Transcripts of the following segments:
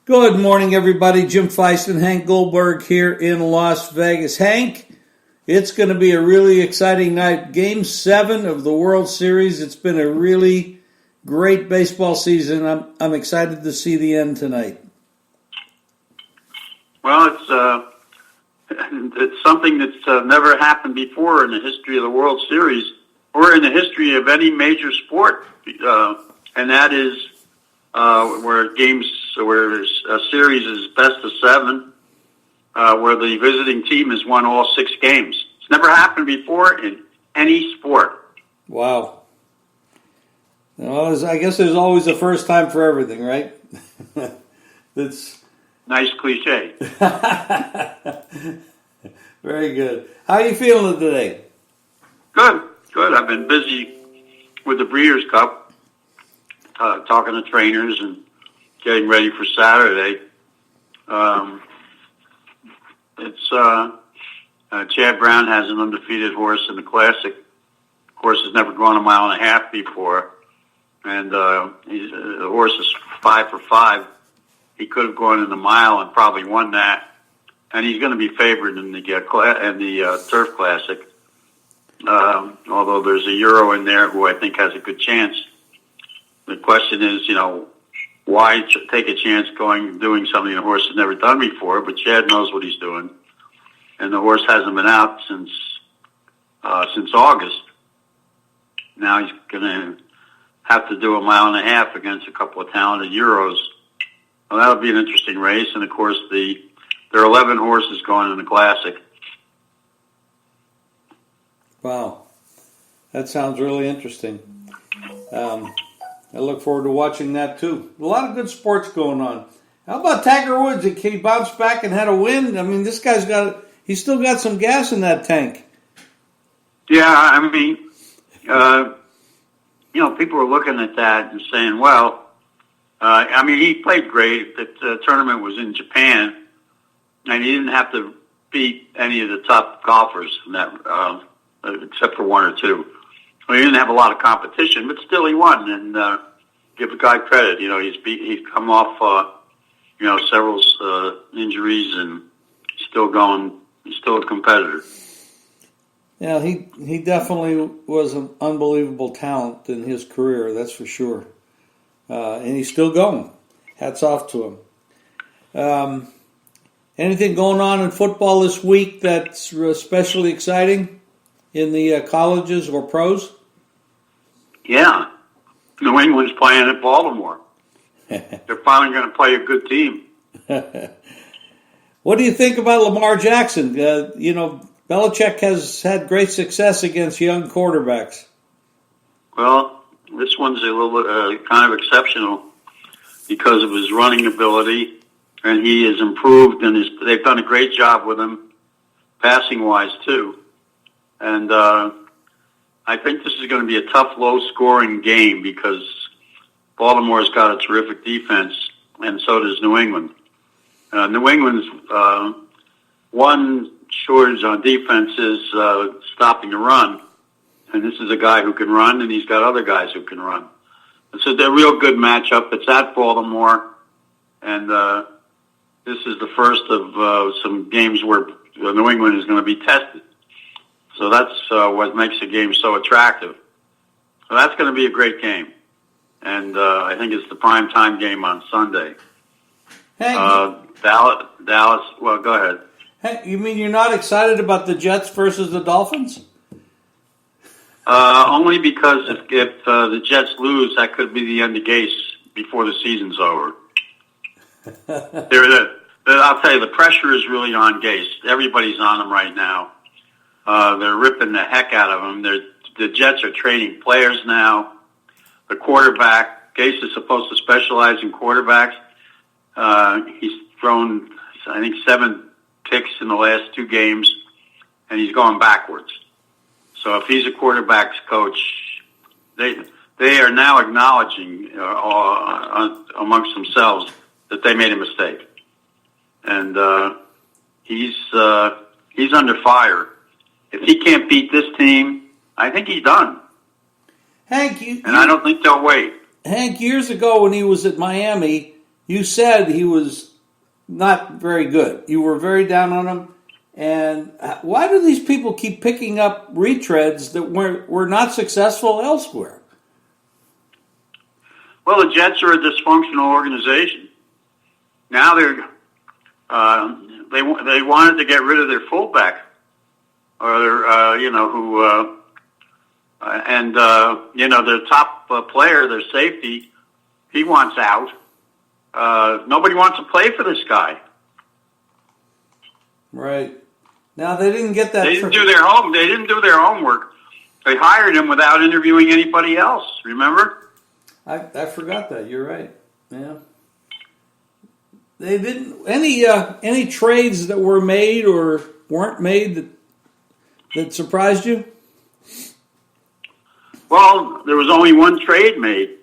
Good morning, everybody. Jim Feist and Hank Goldberg here in Las Vegas. Hank, it's going to be a really exciting night. Game 7 of the World Series. It's been a really great baseball season. I'm excited to see the end tonight. Well, it's something that's never happened before in the history of the World Series or in the history of any major sport, and that is where a series is best of 7, where the visiting team has won all 6 games. It's never happened before in any sport. Wow. Well, I guess there's always a first time for everything, right? That's nice cliche. Very good. How are you feeling today? Good. I've been busy with the Breeders' Cup, talking to trainers and getting ready for Saturday. Chad Brown has an undefeated horse in the Classic. Horse has never gone a mile and a half before, and the horse is 5 for 5. He could have gone in the mile and probably won that, and he's going to be favored in the Turf Classic. Although there's a Euro in there who I think has a good chance. The question is, why take a chance doing something the horse has never done before? But Chad knows what he's doing, and the horse hasn't been out since August. Now he's going to have to do a mile and a half against a couple of talented Euros. Well, that'll be an interesting race, and of course there are 11 horses going in the Classic. Wow, that sounds really interesting. I look forward to watching that too. A lot of good sports going on. How about Tiger Woods? He bounced back and had a win. I mean, this guy's he's still got some gas in that tank. Yeah, I mean, people are looking at that and saying, well, he played great. The tournament was in Japan, and he didn't have to beat any of the top golfers in that, except for 1 or 2. Well, he didn't have a lot of competition, but still he won. And give the guy credit. He's come off several injuries and still going. He's still a competitor. Yeah, he definitely was an unbelievable talent in his career. That's for sure. And he's still going. Hats off to him. Anything going on in football this week that's especially exciting in the colleges or pros? Yeah. New England's playing at Baltimore. They're finally going to play a good team. What do you think about Lamar Jackson? Belichick has had great success against young quarterbacks. Well, this one's a little kind of exceptional because of his running ability, and he has improved, and they've done a great job with him, passing-wise, too. And I think this is going to be a tough, low-scoring game because Baltimore's got a terrific defense, and so does New England. New England's one shortage on defense is stopping the run. And this is a guy who can run, and he's got other guys who can run. And so they're a real good matchup. It's at Baltimore, and this is the first of some games where New England is going to be tested. So that's what makes the game so attractive. So that's going to be a great game. And I think it's the primetime game on Sunday. Hey, Dallas, well, go ahead. Hey, you mean you're not excited about the Jets versus the Dolphins? Only because if the Jets lose, that could be the end of Gase before the season's over. I'll tell you, the pressure is really on Gase. Everybody's on him right now. They're ripping the heck out of him. The Jets are trading players now. The quarterback, Gase is supposed to specialize in quarterbacks. He's thrown, I think, 7 picks in the last 2 games, and he's going backwards. So if he's a quarterback's coach, they are now acknowledging amongst themselves that they made a mistake, and he's under fire. If he can't beat this team, I think he's done. Hank, I don't think they'll wait. Hank, years ago when he was at Miami, you said he was not very good. You were very down on him. And why do these people keep picking up retreads that were not successful elsewhere? Well, the Jets are a dysfunctional organization. Now they wanted to get rid of their fullback, or their top player, their safety. He wants out. Nobody wants to play for this guy. Right. Now they didn't get that. They didn't do their homework. They hired him without interviewing anybody else. Remember? I forgot that. You're right. Yeah. They didn't any trades that were made or weren't made that surprised you? Well, there was only one trade made.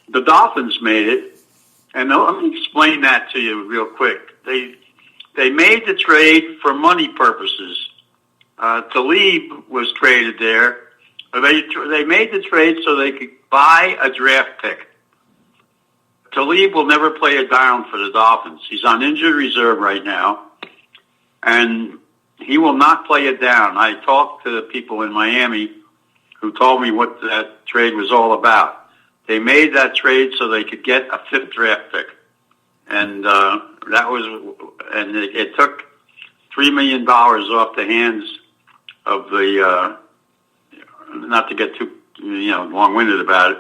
The Dolphins made it, and let me explain that to you real quick. They made the trade for money purposes. Talib was traded there. They made the trade so they could buy a draft pick. Talib will never play a down for the Dolphins. He's on injured reserve right now, and he will not play it down. I talked to the people in Miami who told me what that trade was all about. They made that trade so they could get a 5th draft pick. And it took $3 million off the hands of the, not to get too, long-winded about it,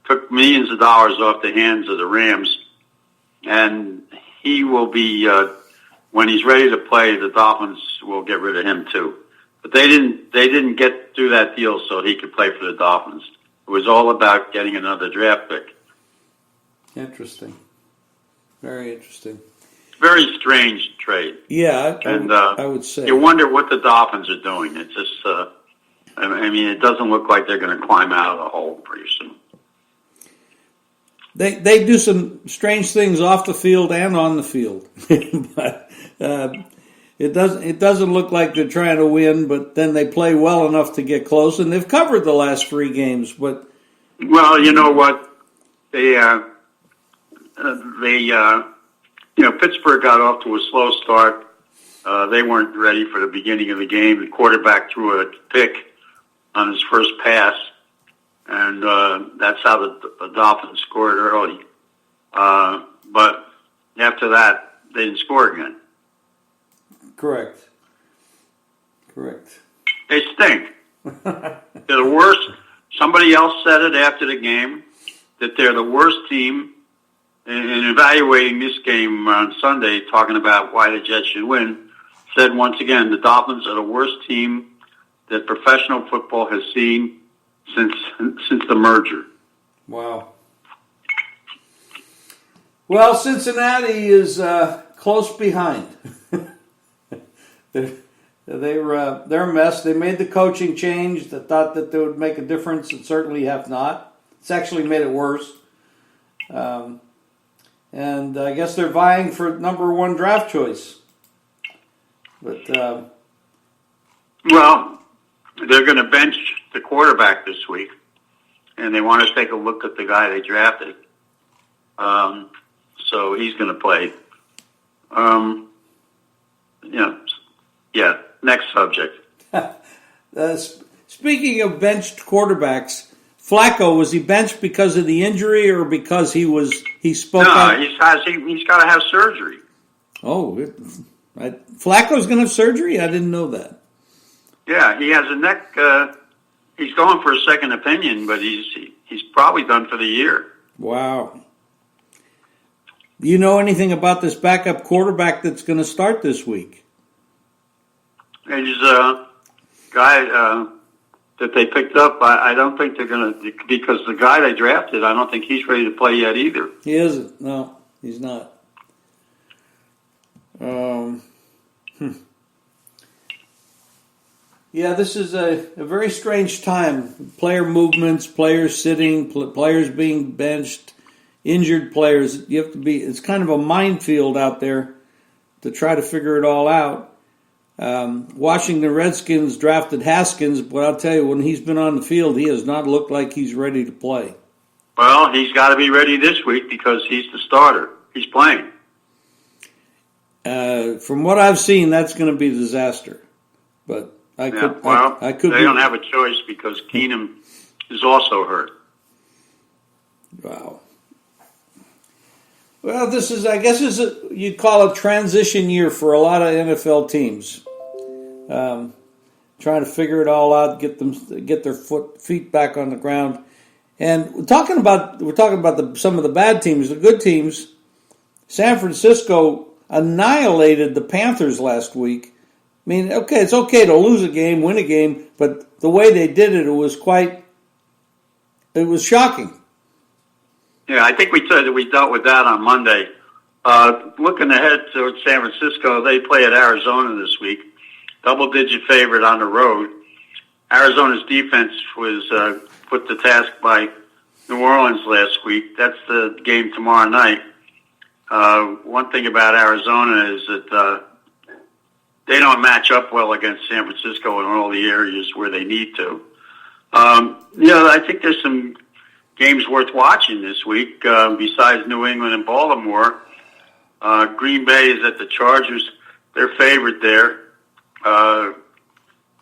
took millions of dollars off the hands of the Rams. And he will be, when he's ready to play, the Dolphins will get rid of him too. But they didn't get through that deal so he could play for the Dolphins. It was all about getting another draft pick. Interesting. Very interesting. Very strange trade. Yeah, I would say. You wonder what the Dolphins are doing. It's just, it doesn't look like they're going to climb out of the hole pretty soon. They do some strange things off the field and on the field, but it doesn't look like they're trying to win. But then they play well enough to get close, and they've covered the last 3 games. But well, you know what, Pittsburgh got off to a slow start. They weren't ready for the beginning of the game. The quarterback threw a pick on his first pass, and that's how the Dolphins scored early. But after that, they didn't score again. Correct. They stink. They're the worst. Somebody else said it after the game, that they're the worst team. In evaluating this game on Sunday, talking about why the Jets should win, said once again, the Dolphins are the worst team that professional football has seen since the merger. Wow. Well, Cincinnati is close behind. They're a mess. They made the coaching change that thought that they would make a difference, and certainly have not. It's actually made it worse. And I guess they're vying for number 1 draft choice. But well, they're going to bench the quarterback this week, and they want to take a look at the guy they drafted. So he's going to play. Next subject. Speaking of benched quarterbacks, Flacco, was he benched because of the injury or because he spoke out? No, he's got to have surgery. Oh, Flacco's going to have surgery? I didn't know that. Yeah, he has a neck. He's going for a second opinion, but he's probably done for the year. Wow. Do you know anything about this backup quarterback that's going to start this week? He's a guy that they picked up. I don't think they're going to, because the guy they drafted, I don't think he's ready to play yet either. He isn't. No, he's not. Yeah, this is a very strange time. Player movements, players sitting, players being benched, injured players. You have to be. It's kind of a minefield out there to try to figure it all out. Washington Redskins drafted Haskins, but I'll tell you, when he's been on the field, he has not looked like he's ready to play. Well, he's got to be ready this week because he's the starter. he's playing. From what I've seen, that's going to be a disaster. But I could. They don't have a choice because Keenum is also hurt. Wow. Well, this is, I guess, you'd call a transition year for a lot of NFL teams. Trying to figure it all out, get their feet back on the ground, and we're talking about some of the bad teams. The good teams, San Francisco annihilated the Panthers last week. I mean, okay, it's okay to lose a game, win a game, but the way they did it, it was shocking. Yeah, I think we dealt with that on Monday. Looking ahead to San Francisco, they play at Arizona this week. Double-digit favorite on the road. Arizona's defense was put to task by New Orleans last week. That's the game tomorrow night. One thing about Arizona is that they don't match up well against San Francisco in all the areas where they need to. I think there's some games worth watching this week besides New England and Baltimore. Green Bay is at the Chargers. They're favored there.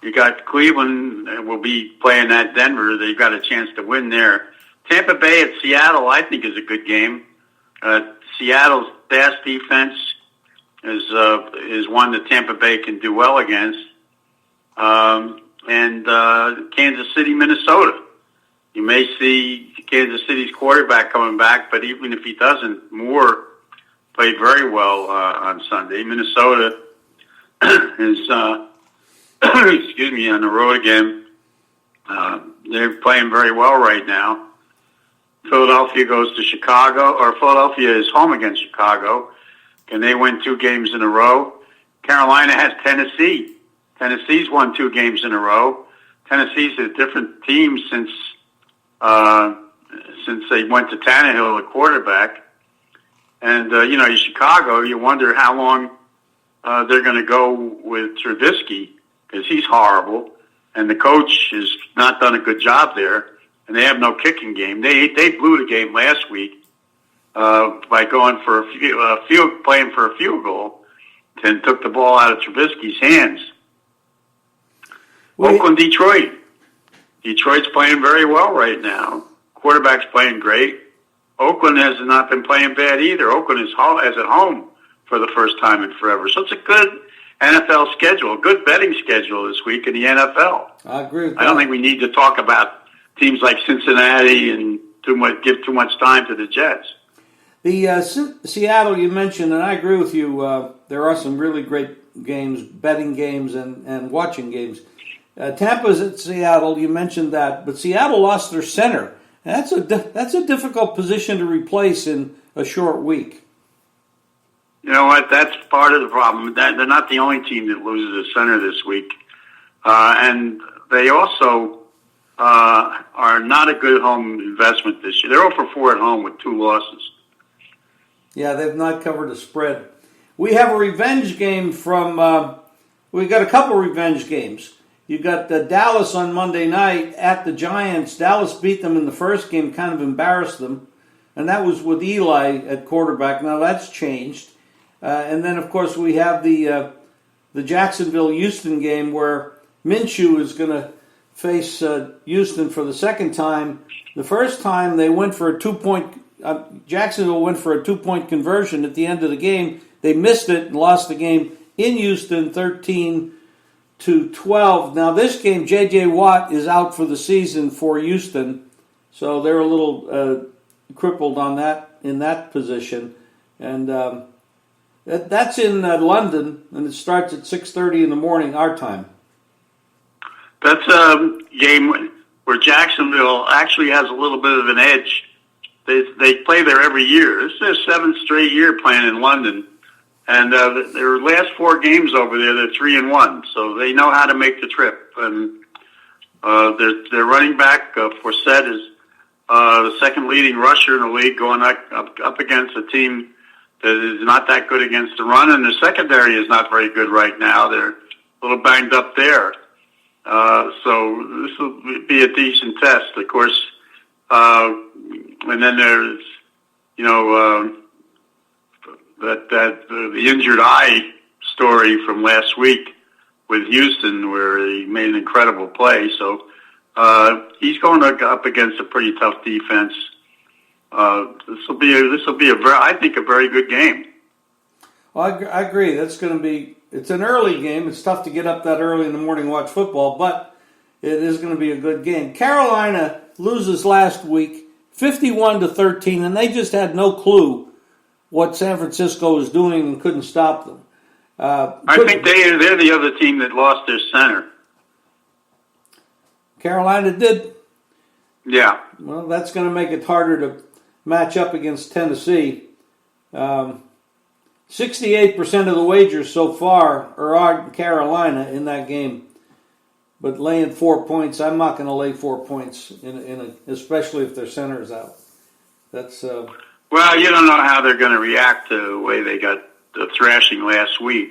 You got Cleveland will be playing at Denver. They've got a chance to win there. Tampa Bay at Seattle, I think, is a good game. Seattle's fast defense is one that Tampa Bay can do well against. And Kansas City, Minnesota. You may see Kansas City's quarterback coming back, but even if he doesn't, Moore played very well on Sunday. Minnesota is, on the road again. They're playing very well right now. Philadelphia goes to Chicago, or Philadelphia is home against Chicago. Can they win 2 games in a row? Carolina has Tennessee. Tennessee's won 2 games in a row. Tennessee's a different team since they went to Tannehill, the quarterback. And, Chicago, you wonder how long they're going to go with Trubisky, because he's horrible, and the coach has not done a good job there, and they have no kicking game. They blew the game last week by going for playing for a field goal, and took the ball out of Trubisky's hands. Oakland, Detroit. Detroit's playing very well right now. Quarterback's playing great. Oakland has not been playing bad either. Oakland is at home for the first time in forever. So it's a good NFL schedule, a good betting schedule this week in the NFL. I agree with that. I don't think we need to talk about teams like Cincinnati and give too much time to the Jets. The Seattle you mentioned, and I agree with you, there are some really great games, betting games and watching games. Tampa's at Seattle, you mentioned that, but Seattle lost their center. And that's a difficult position to replace in a short week. You know what? That's part of the problem. They're not the only team that loses a center this week. And they also are not a good home investment this year. They're 0-4 at home with 2 losses. Yeah, they've not covered a spread. We have a revenge game we got a couple revenge games. You got Dallas on Monday night at the Giants. Dallas beat them in the first game, kind of embarrassed them. And that was with Eli at quarterback. Now that's changed. And then, of course, we have the Jacksonville-Houston game where Minshew is going to face Houston for the second time. The first time they went for a 2-point, Jacksonville went for a 2-point conversion at the end of the game. They missed it and lost the game in Houston, 13-12. Now this game, J.J. Watt is out for the season for Houston, so they're a little crippled in that position. And that's in London, and it starts at 6:30 in the morning, our time. That's a game where Jacksonville actually has a little bit of an edge. They play there every year. This is their 7th straight year playing in London. And their last 4 games over there, they're 3-1. So they know how to make the trip. And their running back, Forsett, is the second leading rusher in the league, going up against a team that is not that good against the run. And their secondary is not very good right now. They're a little banged up there. So this will be a decent test, of course. And then there's, the injured eye story from last week with Houston, where he made an incredible play. So he's going up against a pretty tough defense. This will be I think a very good game. Well, I agree. That's going to be. It's an early game. It's tough to get up that early in the morning and watch football, but it is going to be a good game. Carolina loses last week, 51-13, and they just had no clue what San Francisco was doing and couldn't stop them. I think they're the other team that lost their center. Carolina did. Yeah. Well, that's going to make it harder to match up against Tennessee. 68% of the wagers so far are on Carolina in that game. But laying 4 points, I'm not going to lay 4 points, especially if their center is out. That's well, you don't know how they're going to react to the way they got the thrashing last week.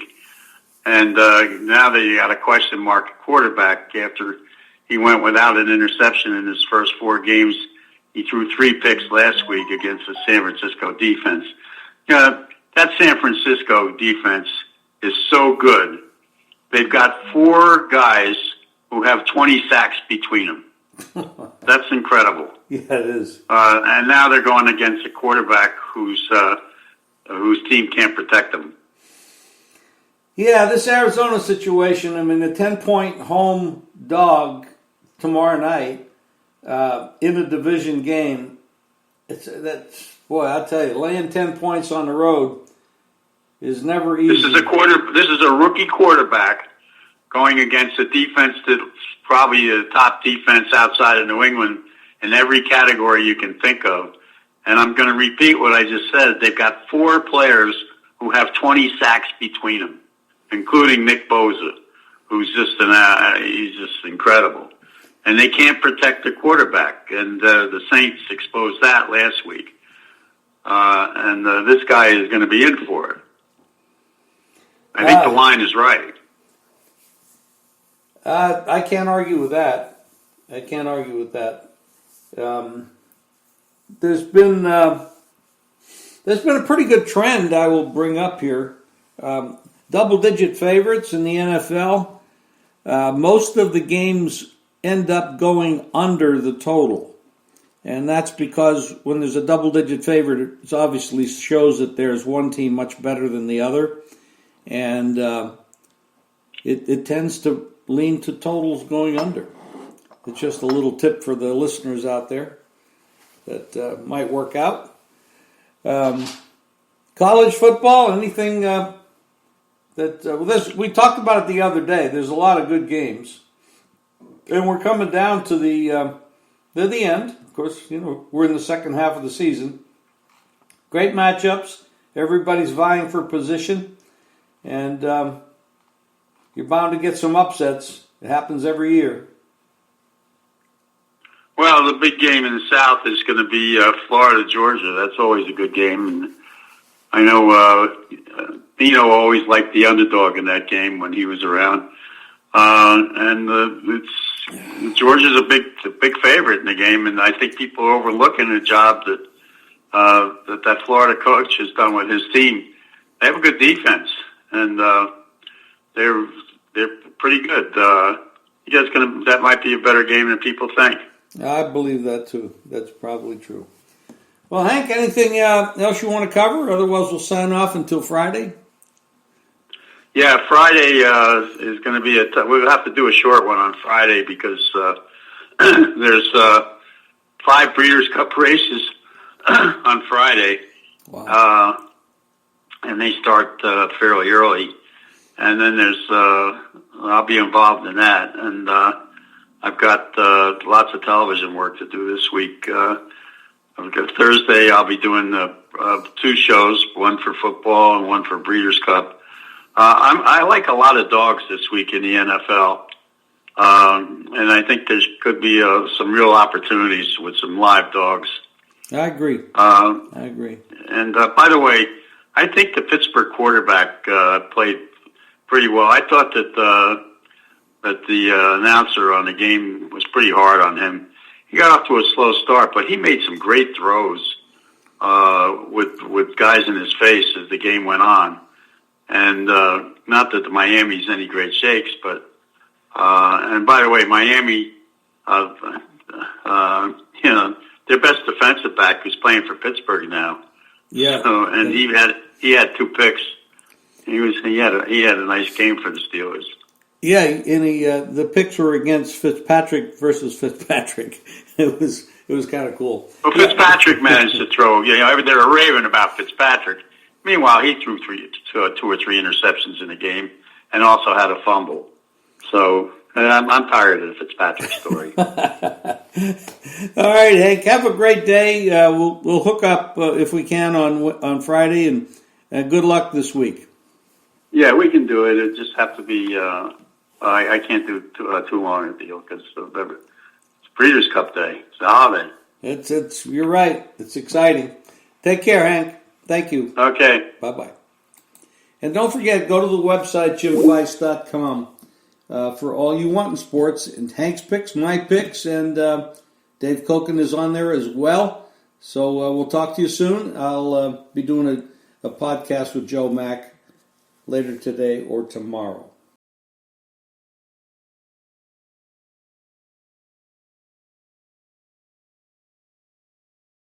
And now they got a question mark at quarterback after he went without an interception in his first 4 games. He threw 3 picks last week against the San Francisco defense. That San Francisco defense is so good. They've got 4 guys who have 20 sacks between them. That's incredible. Yeah, it is. And now they're going against a quarterback whose team can't protect them. Yeah, this Arizona situation, I mean, a 10-point home dog tomorrow night in a division game, I'll tell you, laying 10 points on the road is never easy. This is a rookie quarterback going against a defense that's probably the top defense outside of New England in every category you can think of. And I'm going to repeat what I just said. They've got 4 players who have 20 sacks between them, including Nick Bosa, who's he's just incredible. And they can't protect the quarterback. And the Saints exposed that last week. And this guy is going to be in for it. I think the line is right. I can't argue with that. There's been a pretty good trend I will bring up here. Double-digit favorites in the NFL. Most of the games end up going under the total. And that's because when there's a double-digit favorite, it obviously shows that there's one team much better than the other. And it tends to lean to totals going under. It's just a little tip for the listeners out there that might work out. College football, anything we talked about it the other day. There's a lot of good games. And we're coming down to the end. Of course, we're in the second half of the season. Great matchups. Everybody's vying for position. And you're bound to get some upsets. It happens every year. Well, the big game in the South is going to be Florida, Georgia. That's always a good game. And I know Dino always liked the underdog in that game when he was around. Georgia's a big favorite in the game, and I think people are overlooking the job that Florida coach has done with his team. They have a good defense, and they're pretty good. That might be a better game than people think. I believe that too. That's probably true. Well, Hank, anything else you want to cover? Otherwise, we'll sign off until Friday. Yeah, Friday is going to be we'll have to do a short one on Friday because there's 5 Breeders' Cup races on Friday. Wow. And they start fairly early. And then I'll be involved in that. And I've got lots of television work to do this week. Thursday, I'll be doing 2 shows, one for football and one for Breeders' Cup. I like a lot of dogs this week in the NFL. And I think there could be some real opportunities with some live dogs. I agree. And by the way, I think the Pittsburgh quarterback played pretty well. I thought that the announcer on the game was pretty hard on him. He got off to a slow start, but he made some great throws. with guys in his face as the game went on. And not that the Miami's any great shakes, but and by the way, Miami, their best defensive back who's playing for Pittsburgh now. Yeah. So, and he had 2 picks. He had a nice game for the Steelers. Yeah, and the picks were against Fitzpatrick versus Fitzpatrick. It was kind of cool. Well, Fitzpatrick managed to throw. They were raving about Fitzpatrick. Meanwhile, he threw 2 or 3 interceptions in the game, and also had a fumble. So I'm tired of the Fitzpatrick story. All right, Hank. Have a great day. We'll hook up if we can on Friday, and good luck this week. Yeah, we can do it. It just have to be. I can't do too long a deal because it's Breeders' Cup Day. It's a holiday. It's. You're right. It's exciting. Take care, Hank. Thank you. Okay. Bye-bye. And don't forget, go to the website, JimFeist.com, for all you want in sports. And Hank's picks, my picks, and Dave Koken is on there as well. So we'll talk to you soon. I'll be doing a podcast with Joe Mack later today or tomorrow.